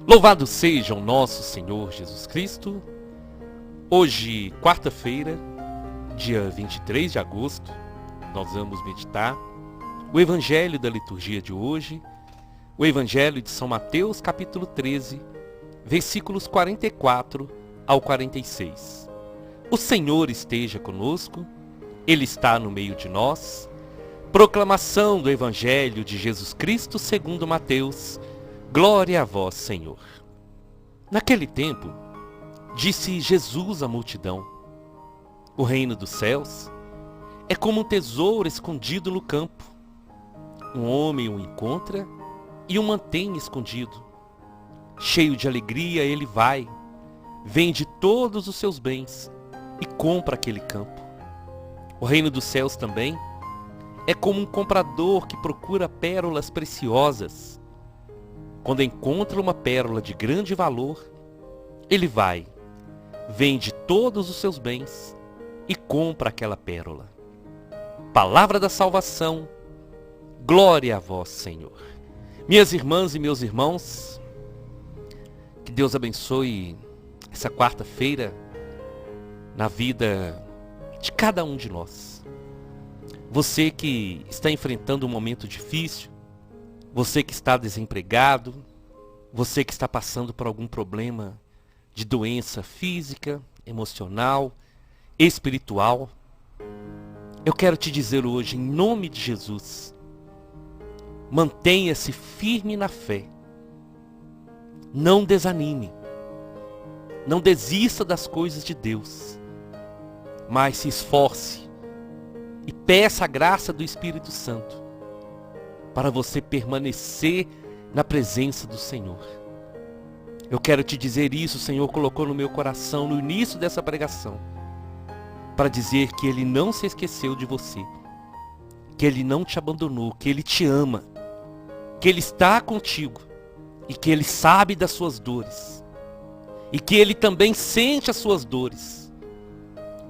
Louvado seja o nosso Senhor Jesus Cristo. Hoje, quarta-feira, dia 23 de agosto, nós vamos meditar o Evangelho da liturgia de hoje, o Evangelho de São Mateus, capítulo 13, versículos 44 ao 46. O Senhor esteja conosco, Ele está no meio de nós. Proclamação do Evangelho de Jesus Cristo segundo Mateus. Glória a vós, Senhor. Naquele tempo, disse Jesus à multidão: o reino dos céus é como um tesouro escondido no campo. Um homem o encontra e o mantém escondido. Cheio de alegria, ele vai, vende todos os seus bens e compra aquele campo. O reino dos céus também é como um comprador que procura pérolas preciosas. Quando encontra uma pérola de grande valor, ele vai, vende todos os seus bens e compra aquela pérola. Palavra da salvação, glória a vós, Senhor. Minhas irmãs e meus irmãos, que Deus abençoe essa quarta-feira na vida de cada um de nós. Você que está enfrentando um momento difícil, você que está desempregado, você que está passando por algum problema de doença física, emocional, espiritual, eu quero te dizer hoje, em nome de Jesus, mantenha-se firme na fé. Não desanime. Não desista das coisas de Deus. Mas se esforce e peça a graça do Espírito Santo para você permanecer na presença do Senhor. Eu quero te dizer isso, o Senhor colocou no meu coração no início dessa pregação, para dizer que Ele não se esqueceu de você, que Ele não te abandonou, que Ele te ama, que Ele está contigo e que Ele sabe das suas dores e que Ele também sente as suas dores.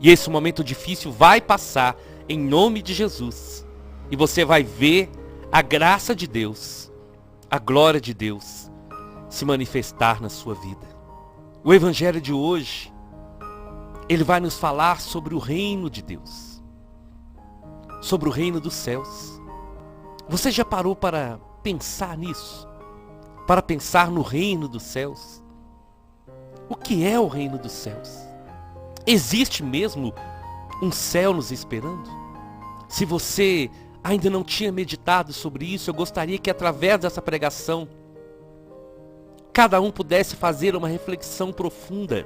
E esse momento difícil vai passar em nome de Jesus e você vai ver a graça de Deus, a glória de Deus se manifestar na sua vida. O Evangelho de hoje, ele vai nos falar sobre o reino de Deus, sobre o reino dos céus. Você já parou para pensar nisso? Para pensar no reino dos céus? O que é o reino dos céus? Existe mesmo um céu nos esperando? Se você ainda não tinha meditado sobre isso, eu gostaria que através dessa pregação, cada um pudesse fazer uma reflexão profunda.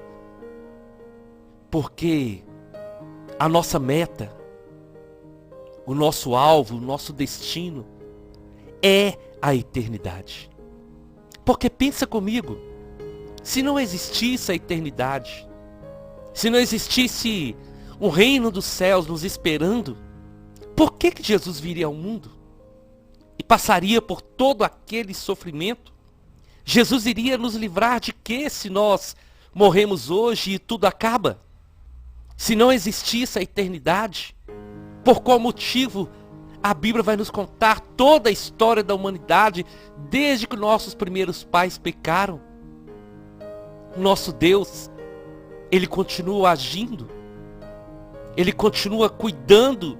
Porque a nossa meta, o nosso alvo, o nosso destino é a eternidade. Porque pensa comigo, se não existisse a eternidade, se não existisse o reino dos céus nos esperando, por que Jesus viria ao mundo e passaria por todo aquele sofrimento? Jesus iria nos livrar de quê se nós morremos hoje e tudo acaba? Se não existisse a eternidade, por qual motivo a Bíblia vai nos contar toda a história da humanidade desde que nossos primeiros pais pecaram? Nosso Deus, Ele continua agindo, Ele continua cuidando,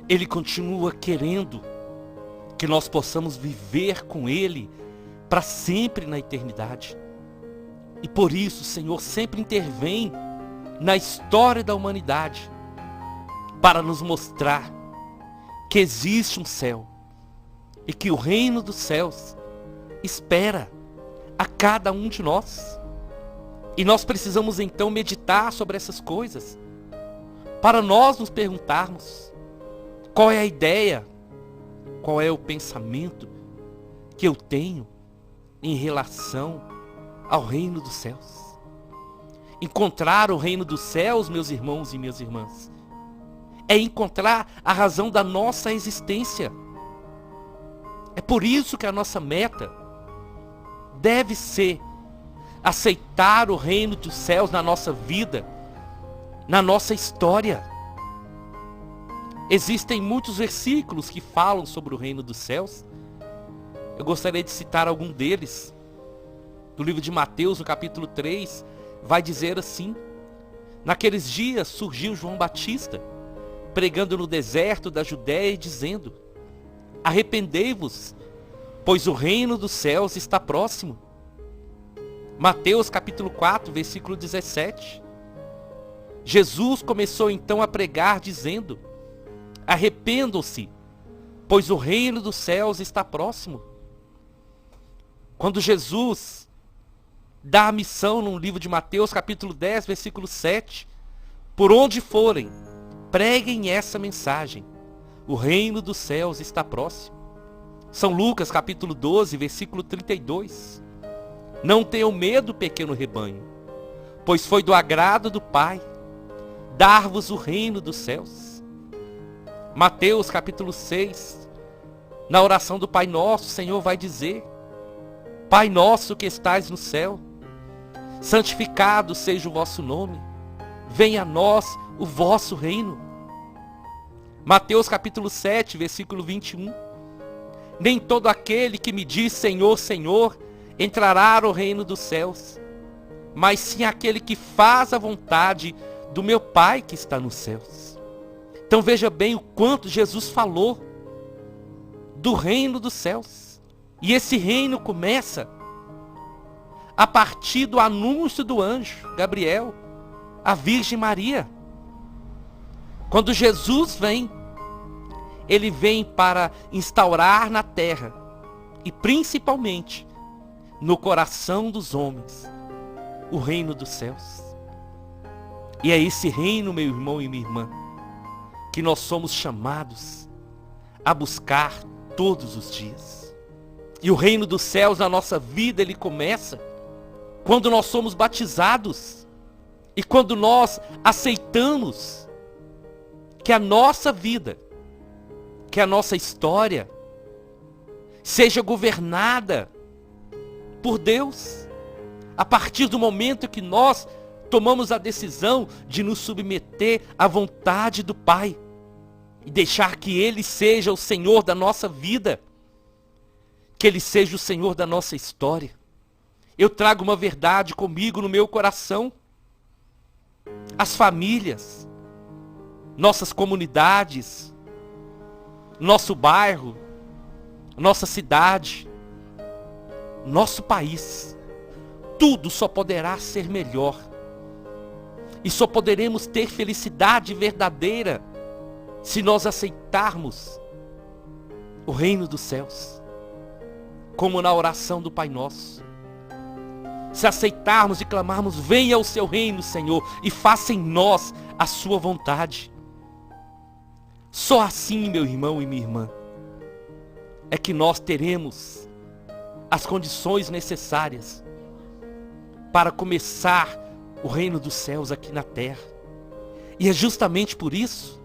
Ele continua querendo que nós possamos viver com Ele para sempre na eternidade. E por isso o Senhor sempre intervém na história da humanidade para nos mostrar que existe um céu e que o reino dos céus espera a cada um de nós. E nós precisamos então meditar sobre essas coisas para nós nos perguntarmos: qual é a ideia, qual é o pensamento que eu tenho em relação ao reino dos céus? Encontrar o reino dos céus, meus irmãos e minhas irmãs, é encontrar a razão da nossa existência. É por isso que a nossa meta deve ser aceitar o reino dos céus na nossa vida, na nossa história. Existem muitos versículos que falam sobre o reino dos céus. Eu gostaria de citar algum deles. do livro de Mateus, no capítulo 3, vai dizer assim: naqueles dias surgiu João Batista, pregando no deserto da Judéia e dizendo: arrependei-vos, pois o reino dos céus está próximo. Mateus capítulo 4, versículo 17. Jesus começou então a pregar dizendo: arrependam-se, pois o reino dos céus está próximo. Quando Jesus dá a missão no livro de Mateus capítulo 10, versículo 7, por onde forem, preguem essa mensagem: o reino dos céus está próximo. São Lucas capítulo 12, versículo 32. Não tenham medo, pequeno rebanho, pois foi do agrado do Pai dar-vos o reino dos céus. Mateus capítulo 6, na oração do Pai Nosso, o Senhor vai dizer: Pai nosso que estais no céu, santificado seja o vosso nome, venha a nós o vosso reino. Mateus capítulo 7, versículo 21. Nem todo aquele que me diz Senhor, Senhor, entrará no reino dos céus, mas sim aquele que faz a vontade do meu Pai que está nos céus. Então veja bem o quanto Jesus falou do reino dos céus. E esse reino começa a partir do anúncio do anjo Gabriel à Virgem Maria. Quando Jesus vem, ele vem para instaurar na terra e principalmente no coração dos homens o reino dos céus. E é esse reino, meu irmão e minha irmã, que nós somos chamados a buscar todos os dias. E o reino dos céus na nossa vida, ele começa quando nós somos batizados e quando nós aceitamos que a nossa vida, que a nossa história seja governada por Deus. A partir do momento que nós tomamos a decisão de nos submeter à vontade do Pai e deixar que Ele seja o Senhor da nossa vida, que Ele seja o Senhor da nossa história. Eu trago uma verdade comigo no meu coração. As famílias, nossas comunidades, nosso bairro, nossa cidade, nosso país, tudo só poderá ser melhor. E só poderemos ter felicidade verdadeira se nós aceitarmos o reino dos céus, como na oração do Pai Nosso. Se aceitarmos e clamarmos: venha o seu reino, Senhor, e faça em nós a sua vontade. Só assim, meu irmão e minha irmã, é que nós teremos as condições necessárias para começar o reino dos céus aqui na terra. E é justamente por isso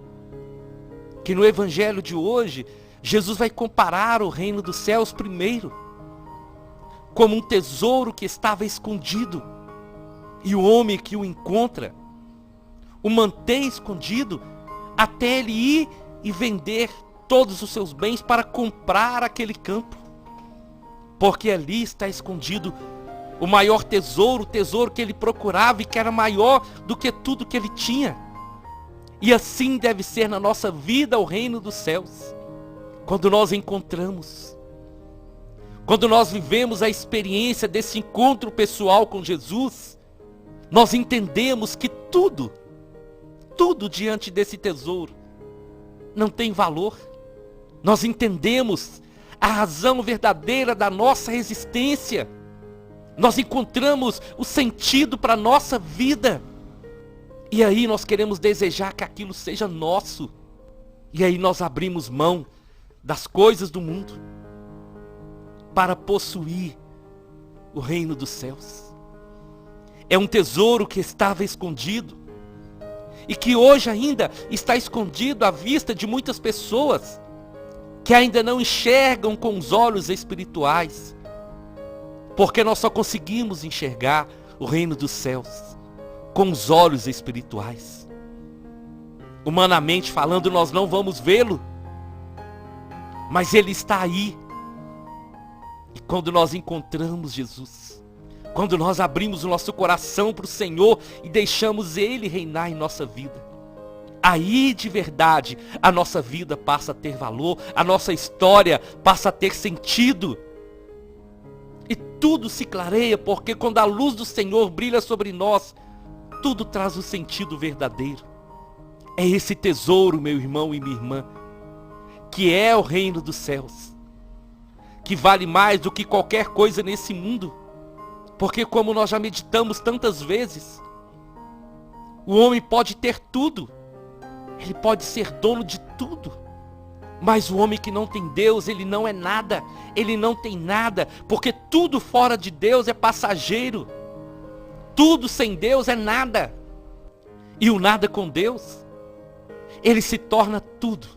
que no evangelho de hoje, Jesus vai comparar o reino dos céus primeiro como um tesouro que estava escondido, e o homem que o encontra o mantém escondido até ele ir e vender todos os seus bens para comprar aquele campo, porque ali está escondido o maior tesouro, o tesouro que ele procurava e que era maior do que tudo que ele tinha. E assim deve ser na nossa vida o reino dos céus. Quando nós encontramos, quando nós vivemos a experiência desse encontro pessoal com Jesus, nós entendemos que tudo diante desse tesouro não tem valor. Nós entendemos a razão verdadeira da nossa existência. Nós encontramos o sentido para a nossa vida. E aí nós queremos desejar que aquilo seja nosso. E aí nós abrimos mão das coisas do mundo para possuir o reino dos céus. É um tesouro que estava escondido e que hoje ainda está escondido à vista de muitas pessoas que ainda não enxergam com os olhos espirituais, porque nós só conseguimos enxergar o reino dos céus com os olhos espirituais. Humanamente falando, nós não vamos vê-lo, mas ele está aí. E quando nós encontramos Jesus, Quando nós abrimos o nosso coração para o Senhor e deixamos Ele reinar em nossa vida. Aí de verdade a nossa vida passa a ter valor, a nossa história passa a ter sentido. E tudo se clareia, porque quando a luz do Senhor brilha sobre nós, tudo traz o sentido verdadeiro. É esse tesouro, meu irmão e minha irmã, que é o reino dos céus, que vale mais do que qualquer coisa nesse mundo. Porque como nós já meditamos tantas vezes, o homem pode ter tudo, ele pode ser dono de tudo, mas o homem que não tem Deus, ele não é nada, ele não tem nada, porque tudo fora de Deus é passageiro, tudo sem Deus é nada, e o nada com Deus, ele se torna tudo.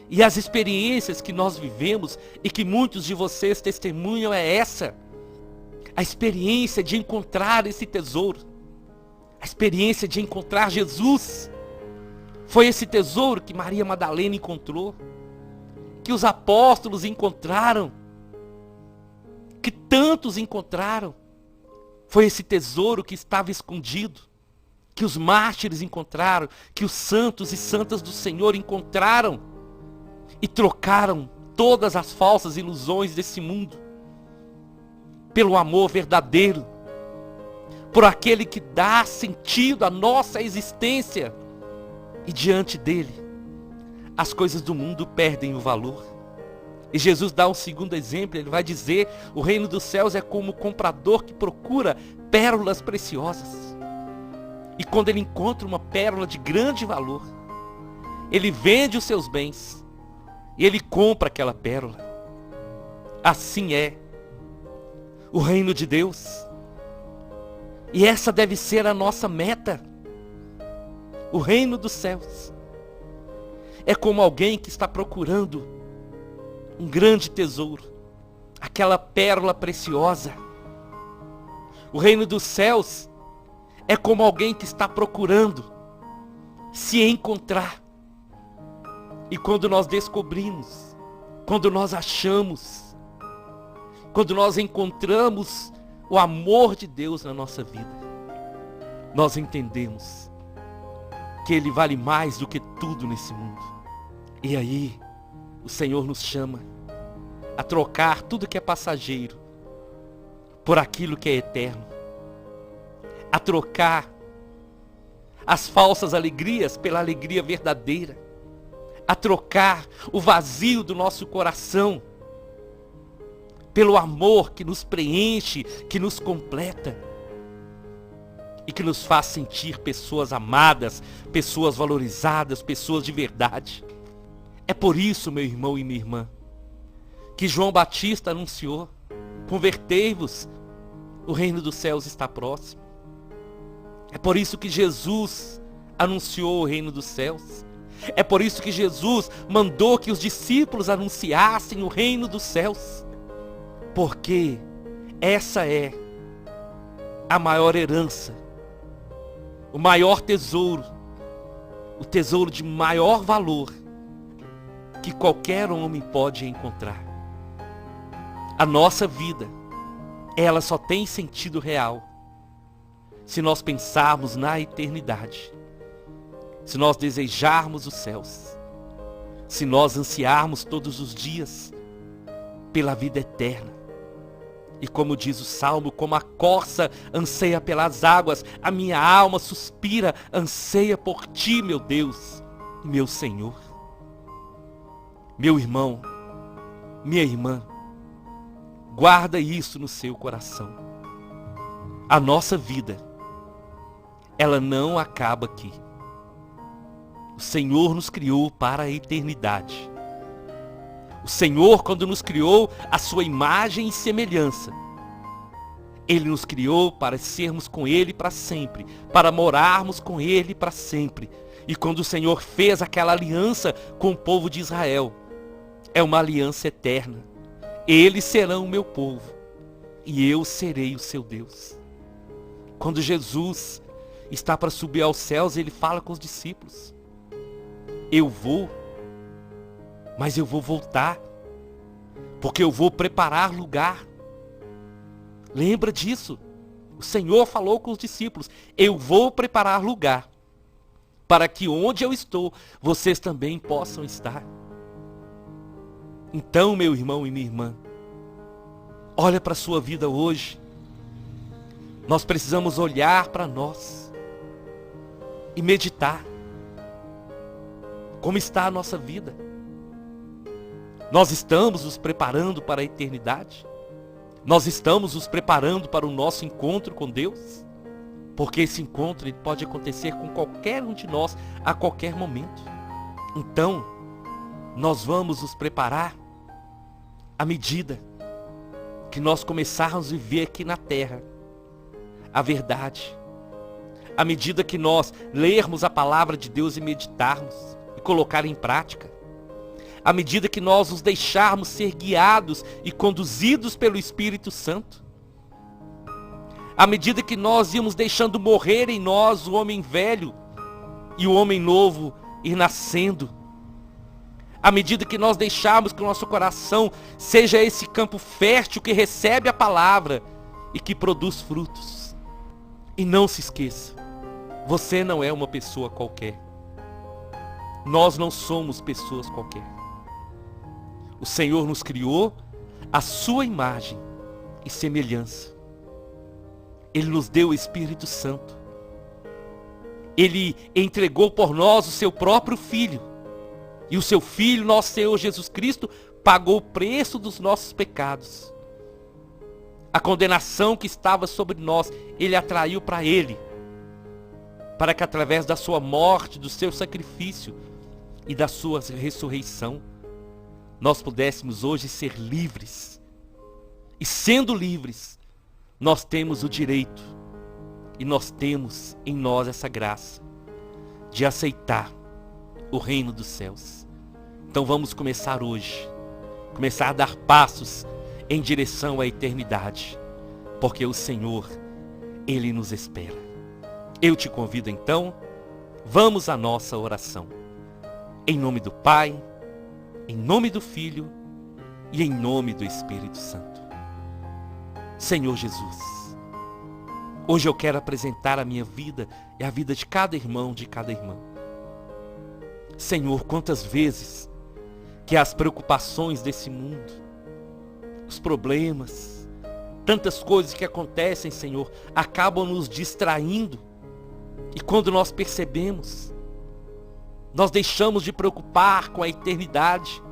E as experiências que nós vivemos e que muitos de vocês testemunham é essa, a experiência de encontrar esse tesouro, a experiência de encontrar Jesus. Foi esse tesouro que Maria Madalena encontrou, que os apóstolos encontraram, que tantos encontraram. Foi esse tesouro que estava escondido, que os mártires encontraram, que os santos e santas do Senhor encontraram e trocaram todas as falsas ilusões desse mundo pelo amor verdadeiro, por aquele que dá sentido à nossa existência. E diante dele, as coisas do mundo perdem o valor. E Jesus dá um segundo exemplo, ele vai dizer, o reino dos céus é como o comprador que procura pérolas preciosas. E quando ele encontra uma pérola de grande valor, ele vende os seus bens, e ele compra aquela pérola. Assim é o reino de Deus. E essa deve ser a nossa meta. O reino dos céus é como alguém que está procurando um grande tesouro, aquela pérola preciosa. O reino dos céus é como alguém que está procurando se encontrar. E quando nós descobrimos, quando nós achamos, quando nós encontramos o amor de Deus na nossa vida, nós entendemos que Ele vale mais do que tudo nesse mundo. E aí, o Senhor nos chama a trocar tudo que é passageiro por aquilo que é eterno. A trocar as falsas alegrias pela alegria verdadeira. A trocar o vazio do nosso coração pelo amor que nos preenche, que nos completa. E que nos faz sentir pessoas amadas, pessoas valorizadas, pessoas de verdade. É por isso, meu irmão e minha irmã, que João Batista anunciou, convertei-vos, o reino dos céus está próximo. É por isso que Jesus anunciou o reino dos céus. É por isso que Jesus mandou que os discípulos anunciassem o reino dos céus. Porque essa é a maior herança, o maior tesouro, o tesouro de maior valor que qualquer homem pode encontrar. A nossa vida, ela só tem sentido real se nós pensarmos na eternidade, se nós desejarmos os céus, se nós ansiarmos todos os dias pela vida eterna. E como diz o Salmo, como a corça anseia pelas águas, a minha alma suspira, anseia por ti, meu Deus, meu Senhor. Meu irmão, minha irmã, guarda isso no seu coração. A nossa vida, ela não acaba aqui. O Senhor nos criou para a eternidade. O Senhor, quando nos criou a sua imagem e semelhança, Ele nos criou para sermos com Ele para sempre, para morarmos com Ele para sempre. E quando o Senhor fez aquela aliança com o povo de Israel, é uma aliança eterna. Eles serão o meu povo e eu serei o seu Deus. Quando Jesus está para subir aos céus, Ele fala com os discípulos: eu vou, mas eu vou voltar, porque eu vou preparar lugar. Lembra disso? O Senhor falou com os discípulos: eu vou preparar lugar para que onde eu estou, vocês também possam estar. Então, meu irmão e minha irmã, olha para a sua vida hoje. Nós precisamos olhar para nós e meditar. Como está a nossa vida? Nós estamos nos preparando para a eternidade? Nós estamos nos preparando para o nosso encontro com Deus? Porque esse encontro ele pode acontecer com qualquer um de nós a qualquer momento. Então, nós vamos nos preparar à medida que nós começarmos a viver aqui na terra a verdade. À medida que nós lermos a palavra de Deus e meditarmos e colocar em prática. À medida que nós nos deixarmos ser guiados e conduzidos pelo Espírito Santo. À medida que nós íamos deixando morrer em nós o homem velho e o homem novo ir nascendo. À medida que nós deixarmos que o nosso coração seja esse campo fértil que recebe a palavra e que produz frutos. E não se esqueça, você não é uma pessoa qualquer. Nós não somos pessoas qualquer. O Senhor nos criou à sua imagem e semelhança. Ele nos deu o Espírito Santo. Ele entregou por nós o seu próprio Filho. E o seu Filho, nosso Senhor Jesus Cristo, pagou o preço dos nossos pecados. A condenação que estava sobre nós, Ele atraiu para Ele. Para que através da sua morte, do seu sacrifício e da sua ressurreição, nós pudéssemos hoje ser livres. E sendo livres, nós temos o direito e nós temos em nós essa graça de aceitar o reino dos céus. Então vamos começar hoje, começar a dar passos em direção à eternidade, porque o Senhor, Ele nos espera. Eu te convido então, vamos à nossa oração. Em nome do Pai, em nome do Filho e em nome do Espírito Santo. Senhor Jesus, hoje eu quero apresentar a minha vida e a vida de cada irmão, de cada irmã. Senhor, quantas vezes que as preocupações desse mundo, os problemas, tantas coisas que acontecem, Senhor, acabam nos distraindo. E quando nós percebemos, nós deixamos de preocupar com a eternidade.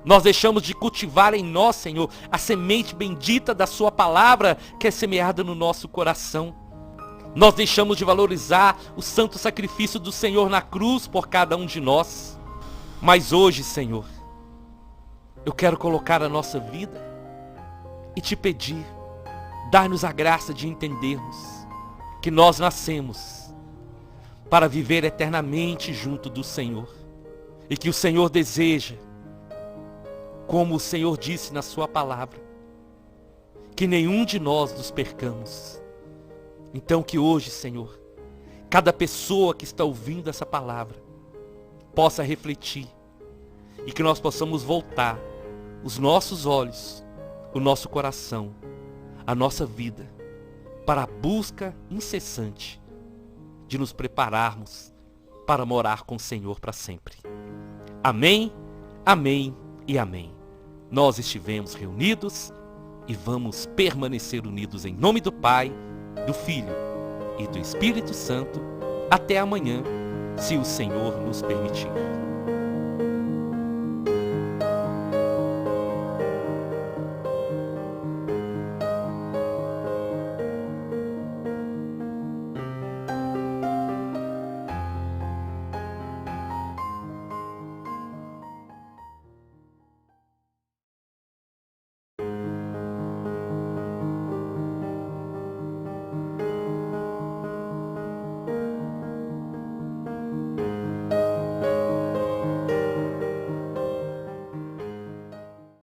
Nós deixamos de cultivar em nós, Senhor, a semente bendita da sua palavra que é semeada no nosso coração. Nós deixamos de valorizar o santo sacrifício do Senhor na cruz por cada um de nós. Mas hoje, Senhor, eu quero colocar a nossa vida e te pedir, dá-nos a graça de entendermos que nós nascemos para viver eternamente junto do Senhor. E que o Senhor deseja, como o Senhor disse na sua palavra, que nenhum de nós nos percamos. Então que hoje, Senhor, cada pessoa que está ouvindo essa palavra possa refletir e que nós possamos voltar os nossos olhos, o nosso coração, a nossa vida para a busca incessante de nos prepararmos para morar com o Senhor para sempre. Amém, amém e amém. Nós estivemos reunidos e vamos permanecer unidos em nome do Pai, do Filho e do Espírito Santo até amanhã, se o Senhor nos permitir.